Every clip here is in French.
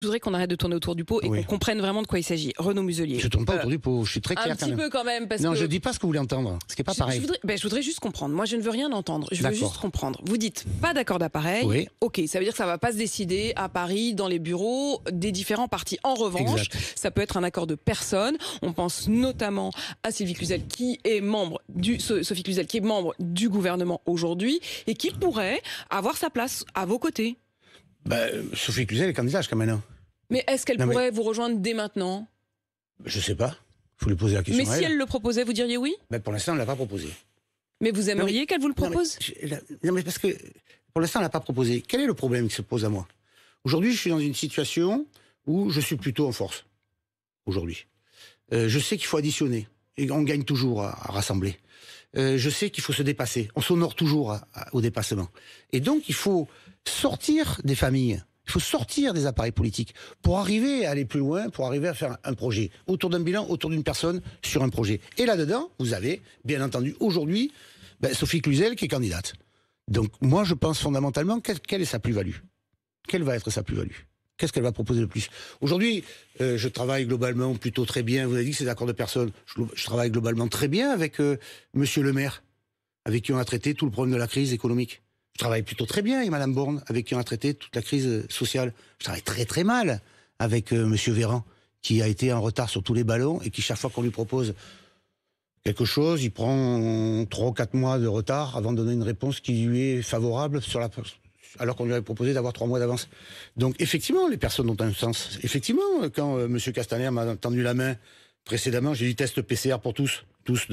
Je voudrais qu'on arrête de tourner autour du pot et qu'on comprenne vraiment de quoi il s'agit. Renaud Muselier. Je ne tourne pas autour du pot, je suis très clair. Un petit peu quand même. Parce non, que je ne dis pas ce que vous voulez entendre, ce qui n'est pas pareil. Je voudrais juste comprendre. Moi, je ne veux rien entendre. Je veux juste comprendre. Vous dites pas d'accord d'appareil. Oui. Ok, ça veut dire que ça ne va pas se décider à Paris, dans les bureaux des différents partis. En revanche, ça peut être un accord de personnes. On pense notamment à Sylvie Cluzel, qui est membre Sophie Cluzel, qui est membre du gouvernement aujourd'hui et qui pourrait avoir sa place à vos côtés. Sophie Cluzel est candidate jusqu'à maintenant. Mais est-ce qu'elle pourrait vous rejoindre dès maintenant? Je ne sais pas. Il faut lui poser la question. Mais si elle le proposait, vous diriez oui? Pour l'instant, elle ne l'a pas proposé. Mais vous aimeriez qu'elle vous le propose? Non, mais parce que pour l'instant, elle n'a pas proposé. Quel est le problème qui se pose à moi? Aujourd'hui, je suis dans une situation où je suis plutôt en force. Aujourd'hui. Je sais qu'il faut additionner. Et on gagne toujours à rassembler. Je sais qu'il faut se dépasser. On s'honore toujours au dépassement. Et donc, il faut sortir des familles. Il faut sortir des appareils politiques pour arriver à aller plus loin, pour arriver à faire un projet. Autour d'un bilan, autour d'une personne, sur un projet. Et là-dedans, vous avez, bien entendu, aujourd'hui, Sophie Cluzel qui est candidate. Donc, moi, je pense fondamentalement, quelle est sa plus-value? Quelle va être sa plus-value? Qu'est-ce qu'elle va proposer le plus? Aujourd'hui, je travaille globalement plutôt très bien. Vous avez dit que c'est des accords de personnes. Je travaille globalement très bien avec Monsieur le maire, avec qui on a traité tout le problème de la crise économique. Je travaille plutôt très bien avec Madame Borne, avec qui on a traité toute la crise sociale. Je travaille très très mal avec Monsieur Véran, qui a été en retard sur tous les ballons et qui, chaque fois qu'on lui propose quelque chose, il prend 3 ou 4 mois de retard avant de donner une réponse qui lui est favorable alors qu'on lui avait proposé d'avoir 3 mois d'avance. Donc effectivement, les personnes ont un sens. Effectivement, quand Monsieur Castaner m'a tendu la main précédemment, j'ai dit test PCR pour tous,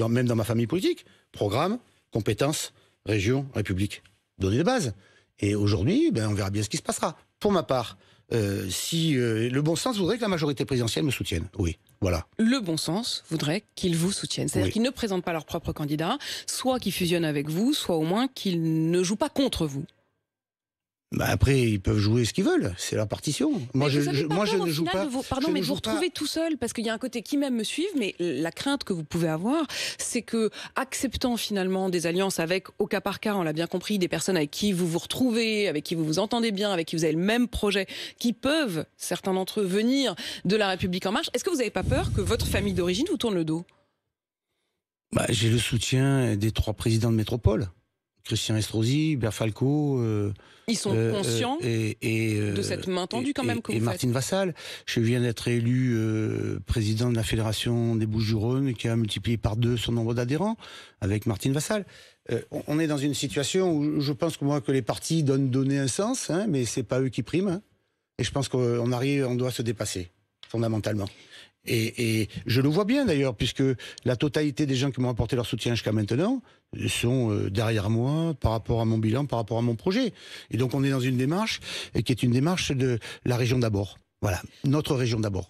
même dans ma famille politique. Programme, compétences, région, république. Données de base. Et aujourd'hui, on verra bien ce qui se passera. Pour ma part, le bon sens voudrait que la majorité présidentielle me soutienne. Oui, voilà. Le bon sens voudrait qu'ils vous soutiennent. C'est-à-dire qu'ils ne présentent pas leur propre candidat, soit qu'ils fusionnent avec vous, soit au moins qu'ils ne jouent pas contre vous. Après, ils peuvent jouer ce qu'ils veulent, c'est leur partition. Moi, je ne joue pas. Pardon, mais vous retrouvez tout seul, parce qu'il y a un côté qui même me suivent, mais la crainte que vous pouvez avoir, c'est que, acceptant finalement des alliances avec, au cas par cas, on l'a bien compris, des personnes avec qui vous vous retrouvez, avec qui vous vous entendez bien, avec qui vous avez le même projet, qui peuvent, certains d'entre eux, venir de La République En Marche, est-ce que vous n'avez pas peur que votre famille d'origine vous tourne le dos? J'ai le soutien des 3 présidents de métropole. Christian Estrosi, Hubert Falco... Ils sont conscients de cette main tendue quand même que vous faites. Et Martine Vassal. Je viens d'être élu président de la Fédération des Bouches-du-Rhône qui a multiplié par 2 son nombre d'adhérents avec Martine Vassal. On est dans une situation où je pense que les partis donner un sens, mais c'est pas eux qui priment. Et je pense on doit se dépasser, fondamentalement. Et je le vois bien d'ailleurs, puisque la totalité des gens qui m'ont apporté leur soutien jusqu'à maintenant sont derrière moi par rapport à mon bilan, par rapport à mon projet. Et donc on est dans une démarche qui est une démarche de la région d'abord. Voilà, notre région d'abord.